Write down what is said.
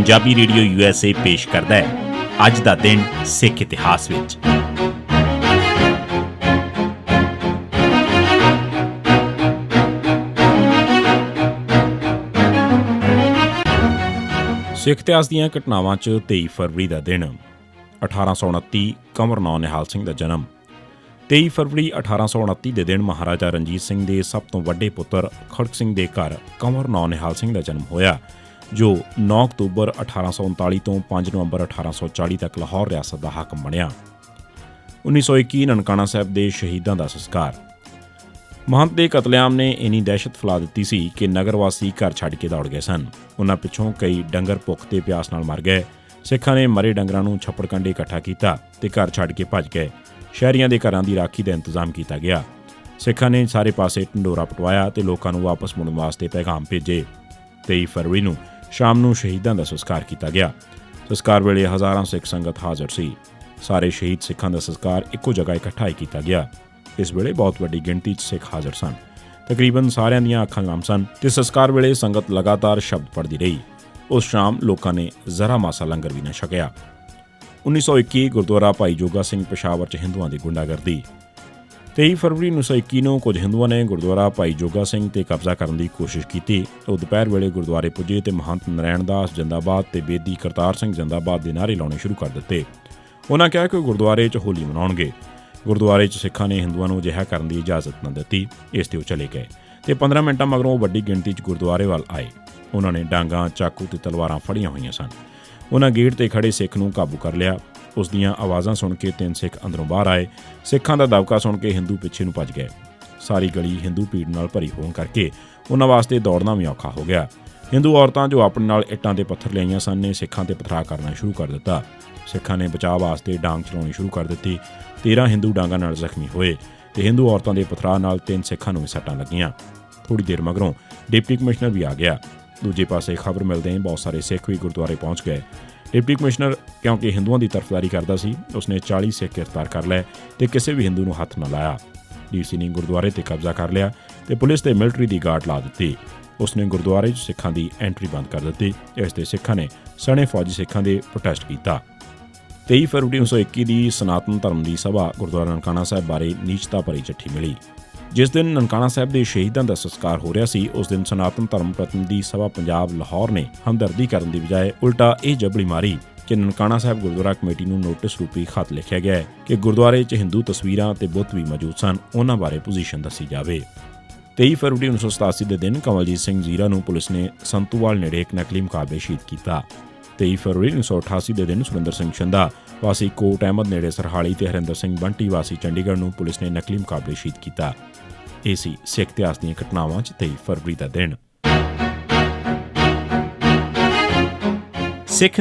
Punjabi radio USA ਪੇਸ਼ ਕਰਦਾ ਹੈ ਅੱਜ ਦਾ ਦਿਨ ਸਿੱਖ ਇਤਿਹਾਸ ਵਿੱਚ। ਸਿੱਖ ਇਤਿਹਾਸ ਦੀਆਂ ਘਟਨਾਵਾਂ 'ਚ 23 ਫਰਵਰੀ ਦਾ ਦਿਨ। 1829 ਕੰਵਰ ਨੌ ਨਿਹਾਲ ਸਿੰਘ ਦਾ ਜਨਮ। 23 ਫਰਵਰੀ 1829 ਦੇ ਦਿਨ ਮਹਾਰਾਜਾ ਰਣਜੀਤ ਸਿੰਘ ਦੇ ਸਭ ਤੋਂ ਵੱਡੇ ਪੁੱਤਰ ਖੜਕ ਸਿੰਘ ਦੇ ਘਰ ਕੰਵਰ ਨੌ ਨਿਹਾਲ ਸਿੰਘ ਦਾ ਜਨਮ ਹੋਇਆ, ਜੋ 9 ਅਕਤੂਬਰ 1839 ਤੋਂ 5 ਨਵੰਬਰ 1840 ਤੱਕ ਲਾਹੌਰ ਰਿਆਸਤ ਦਾ ਹਾਕਮ ਬਣਿਆ। 1921 ਨਨਕਾਣਾ ਸਾਹਿਬ ਦੇ ਸ਼ਹੀਦਾਂ ਦਾ ਸੰਸਕਾਰ। ਮਹੰਤ ਦੇ ਕਤਲੇਆਮ ਨੇ ਇੰਨੀ ਦਹਿਸ਼ਤ ਫੈਲਾ ਦਿੱਤੀ ਸੀ ਕਿ ਨਗਰ ਵਾਸੀ ਘਰ ਛੱਡ ਕੇ ਦੌੜ ਗਏ ਸਨ। ਉਨ੍ਹਾਂ ਪਿੱਛੋਂ ਕਈ ਡੰਗਰ ਭੁੱਖ ਤੇ ਪਿਆਸ ਨਾਲ ਮਰ ਗਏ। ਸਿੱਖਾਂ ਨੇ ਮਰੇ ਡੰਗਰਾਂ ਨੂੰ ਛੱਪੜ ਕੰਢੇ ਇਕੱਠਾ ਕੀਤਾ ਤੇ ਘਰ ਛੱਡ ਕੇ ਭੱਜ ਗਏ। ਸ਼ਹਿਰੀਆਂ ਦੇ ਘਰਾਂ ਦੀ ਰਾਖੀ ਦਾ ਇੰਤਜ਼ਾਮ ਕੀਤਾ ਗਿਆ। ਸਿੱਖਾਂ ਨੇ ਸਾਰੇ ਪਾਸੇ ਢੰਡੋਰਾ ਪਟਵਾਇਆ ਤੇ ਲੋਕਾਂ ਨੂੰ ਵਾਪਸ ਮੁੜਨ ਵਾਸਤੇ ਪੈਗਾਮ ਭੇਜੇ। 23 ਫਰਵਰੀ ਨੂੰ ਸ਼ਾਮ ਨੂੰ ਸ਼ਹੀਦਾਂ ਦਾ ਸੰਸਕਾਰ ਕੀਤਾ ਗਿਆ। ਸੰਸਕਾਰ ਵੇਲੇ ਹਜ਼ਾਰਾਂ ਸਿੱਖ ਸੰਗਤ ਹਾਜ਼ਰ ਸੀ। ਸਾਰੇ ਸ਼ਹੀਦ ਸਿੱਖਾਂ ਦਾ ਸੰਸਕਾਰ ਇੱਕੋ ਜਗ੍ਹਾ ਇਕੱਠਾ ਹੀ ਕੀਤਾ ਗਿਆ। ਇਸ ਵੇਲੇ ਬਹੁਤ ਵੱਡੀ ਗਿਣਤੀ 'ਚ ਸਿੱਖ ਹਾਜ਼ਰ ਸਨ। ਤਕਰੀਬਨ ਸਾਰਿਆਂ ਦੀਆਂ ਅੱਖਾਂ ਗਮ ਸਨ ਤੇ ਸੰਸਕਾਰ ਵੇਲੇ ਸੰਗਤ ਲਗਾਤਾਰ ਸ਼ਬਦ ਪੜ੍ਹਦੀ ਰਹੀ। ਉਸ ਸ਼ਾਮ ਲੋਕਾਂ ਨੇ ਜ਼ਰਾ ਮਾਸਾ ਲੰਗਰ ਵੀ ਨਾ ਛਕਿਆ। 1921 ਗੁਰਦੁਆਰਾ ਭਾਈ ਜੋਗਾ ਸਿੰਘ ਪੇਸ਼ਾਵਰ 'ਚ ਹਿੰਦੂਆਂ ਦੀ ਗੁੰਡਾਗਰਦੀ। 23 ਫਰਵਰੀ 1921 ਨੂੰ ਕੁਝ ਹਿੰਦੂਆਂ ਨੇ ਗੁਰਦੁਆਰਾ ਭਾਈ ਜੋਗਾ ਸਿੰਘ ਤੇ ਕਬਜ਼ਾ ਕਰਨ ਦੀ ਕੋਸ਼ਿਸ਼ ਕੀਤੀ। ਉਹ ਦੁਪਹਿਰ ਵੇਲੇ ਗੁਰਦੁਆਰੇ ਪੁੱਜੇ ਤੇ ਮਹੰਤ ਨਰੈਣ ਦਾਸ ਜਿੰਦਾਬਾਦ ਤੇ ਬੇਦੀ ਕਰਤਾਰ ਸਿੰਘ ਜਿੰਦਾਬਾਦ ਦੇ ਨਾਅਰੇ ਲਾਉਣੇ ਸ਼ੁਰੂ ਕਰ ਦਿੱਤੇ। ਉਹਨਾਂ ਕਿਹਾ ਕਿ ਗੁਰਦੁਆਰੇ 'ਚ ਹੋਲੀ ਮਨਾਉਣਗੇ। ਗੁਰਦੁਆਰੇ 'ਚ ਸਿੱਖਾਂ ਨੇ ਹਿੰਦੂਆਂ ਨੂੰ ਅਜਿਹਾ ਕਰਨ ਦੀ ਇਜਾਜ਼ਤ ਨਾ ਦਿੱਤੀ। ਇਸ ਤੇ ਉਹ ਚਲੇ ਗਏ ਤੇ 15 ਮਿੰਟਾਂ ਮਗਰੋਂ ਵੱਡੀ ਗਿਣਤੀ 'ਚ ਗੁਰਦੁਆਰੇ ਵੱਲ ਆਏ। ਉਹਨਾਂ ਨੇ ਡਾਂਗਾਂ, ਚਾਕੂ ਤੇ ਤਲਵਾਰਾਂ ਫੜੀਆਂ ਹੋਈਆਂ ਸਨ। ਉਹਨਾਂ ਗੇਟ ਤੇ ਖੜੇ ਸਿੱਖ ਨੂੰ ਕਾਬੂ ਕਰ ਲਿਆ। ਉਸ ਦੀਆਂ ਆਵਾਜ਼ਾਂ ਸੁਣ ਕੇ 3 ਸਿੱਖ ਅੰਦਰੋਂ ਬਾਹਰ ਆਏ। ਸਿੱਖਾਂ ਦਾ ਦਬਕਾ ਸੁਣ ਕੇ ਹਿੰਦੂ ਪਿੱਛੇ ਨੂੰ ਭੱਜ ਗਏ। ਸਾਰੀ ਗਲੀ ਹਿੰਦੂ ਭੀੜ ਨਾਲ ਭਰੀ ਹੋਣ ਕਰਕੇ ਉਹਨਾਂ ਵਾਸਤੇ ਦੌੜਨਾ ਵੀ ਔਖਾ ਹੋ ਗਿਆ। ਹਿੰਦੂ ਔਰਤਾਂ ਜੋ ਆਪਣੇ ਨਾਲ ਇੱਟਾਂ ਤੇ ਪੱਥਰ ਲਿਆਈਆਂ ਸਨ ਨੇ ਸਿੱਖਾਂ ਤੇ ਪਥਰਾ ਕਰਨਾ ਸ਼ੁਰੂ ਕਰ ਦਿੱਤਾ। ਸਿੱਖਾਂ ਨੇ ਬਚਾਅ ਵਾਸਤੇ ਡਾਂਗ ਚਲਾਉਣੀ ਸ਼ੁਰੂ ਕਰ ਦਿੱਤੀ। 13 ਹਿੰਦੂ ਡਾਂਗਾਂ ਨਾਲ ਜ਼ਖਮੀ ਹੋਏ ਤੇ ਹਿੰਦੂ ਔਰਤਾਂ ਦੇ ਪਥਰਾ ਨਾਲ 3 ਸਿੱਖਾਂ ਨੂੰ ਵੀ ਸੱਟਾਂ ਲੱਗੀਆਂ। ਥੋੜੀ ਦੇਰ ਮਗਰੋਂ ਡਿਪਟੀ ਕਮਿਸ਼ਨਰ ਵੀ ਆ ਗਿਆ। ਦੂਜੇ ਪਾਸੇ ਖਬਰ ਮਿਲਦੇ ਹੀ ਬਹੁਤ ਸਾਰੇ ਸਿੱਖ ਵੀ ਗੁਰਦੁਆਰੇ ਪਹੁੰਚ ਗਏ। ਡਿਪਟੀ ਕਮਿਸ਼ਨਰ ਕਿਉਂਕਿ ਹਿੰਦੂਆਂ ਦੀ ਤਰਫਦਾਰੀ ਕਰਦਾ ਸੀ, ਉਸਨੇ 40 ਸਿੱਖ ਗ੍ਰਿਫਤਾਰ ਕਰ ਲਏ ਤੇ ਕਿਸੇ ਵੀ ਹਿੰਦੂ ਨੂੰ ਹੱਥ ਨਾ ਲਾਇਆ। ਡੀਸੀ ਨੇ ਗੁਰਦੁਆਰੇ ਤੇ ਕਬਜ਼ਾ ਕਰ ਲਿਆ ਤੇ ਪੁਲਿਸ ਤੇ ਮਿਲਟਰੀ ਦੀ ਗਾਰਡ ਲਾ ਦਿੱਤੀ। ਉਸਨੇ ਗੁਰਦੁਆਰੇ 'ਚ ਸਿੱਖਾਂ ਦੀ ਐਂਟਰੀ ਬੰਦ ਕਰ ਦਿੱਤੀ। ਇਸ ਤੇ ਸਿੱਖਾਂ ਨੇ ਸਣੇ ਫੌਜੀ ਸਿੱਖਾਂ ਦੇ ਪ੍ਰੋਟੈਸਟ ਕੀਤਾ। 23 ਫਰਵਰੀ 1921 ਦੀ ਸਨਾਤਨ ਧਰਮ ਦੀ ਸਭਾ ਗੁਰਦੁਆਰਾ ਨਨਕਾਣਾ ਸਾਹਿਬ ਬਾਰੇ ਨੀਚਤਾ ਭਰੀ ਚਿੱਠੀ ਮਿਲੀ। ਜਿਸ ਦਿਨ ਨਨਕਾਣਾ ਸਾਹਿਬ ਦੇ ਸ਼ਹੀਦਾਂ ਦਾ ਸੰਸਕਾਰ ਹੋ ਰਿਹਾ ਸੀ, ਉਸ ਦਿਨ ਸਨਾਤਨ ਧਰਮ ਪ੍ਰਤੀਨਿਧੀ ਸਭਾ ਪੰਜਾਬ ਲਾਹੌਰ ਨੇ ਹਮਦਰਦੀ ਕਰਨ ਦੀ ਬਜਾਏ ਉਲਟਾ ਇਹ ਜਬੜੀ ਮਾਰੀ ਕਿ ਨਨਕਾਣਾ ਸਾਹਿਬ ਗੁਰਦੁਆਰਾ ਕਮੇਟੀ ਨੂੰ ਨੋਟਿਸ ਰੂਪੀ ਖਤ ਲਿਖਿਆ ਗਿਆ ਹੈ ਕਿ ਗੁਰਦੁਆਰੇ 'ਚ ਹਿੰਦੂ ਤਸਵੀਰਾਂ ਤੇ ਬੁੱਤ ਵੀ ਮੌਜੂਦ ਸਨ, ਉਹਨਾਂ ਬਾਰੇ ਪੋਜੀਸ਼ਨ ਦੱਸੀ ਜਾਵੇ। 23 ਫਰਵਰੀ 1987 ਦੇ ਦਿਨ ਕਮਲਜੀਤ ਸਿੰਘ ਜ਼ੀਰਾ ਨੂੰ ਪੁਲਿਸ ਨੇ ਸੰਤੂਵਾਲ ਨੇੜੇ ਇੱਕ ਨਕਲੀ ਮੁਕਾਬਲੇ ਸ਼ਹੀਦ ਕੀਤਾ। 23 ਫਰਵਰੀ 1988 ਦੇ ਦਿਨ ਸੁਰਿੰਦਰ ਸਿੰਘ ਸ਼ੰਦਾ ਵਾਸੀ ਕੋਟ ਅਹਿਮਦ ਨੇੜੇ ਸਰਹਾਲੀ ਤੇ ਹਰਿੰਦਰ ਸਿੰਘ ਬੰਟੀ ਵਾਸੀ ਚੰਡੀਗੜ੍ਹ ਨੂੰ ਪੁਲਿਸ ਨੇ ਨਕਲੀ ਮੁਕਾਬਲੇ ਸ਼ਹੀਦ ਕੀਤਾ। ਇਹ ਸੀ ਸਿੱਖ ਇਤਿਹਾਸ ਦੀਆਂ ਘਟਨਾਵਾਂ 'ਚ 23 ਫਰਵਰੀ ਦਾ ਦਿਨ। ਸਿੱਖ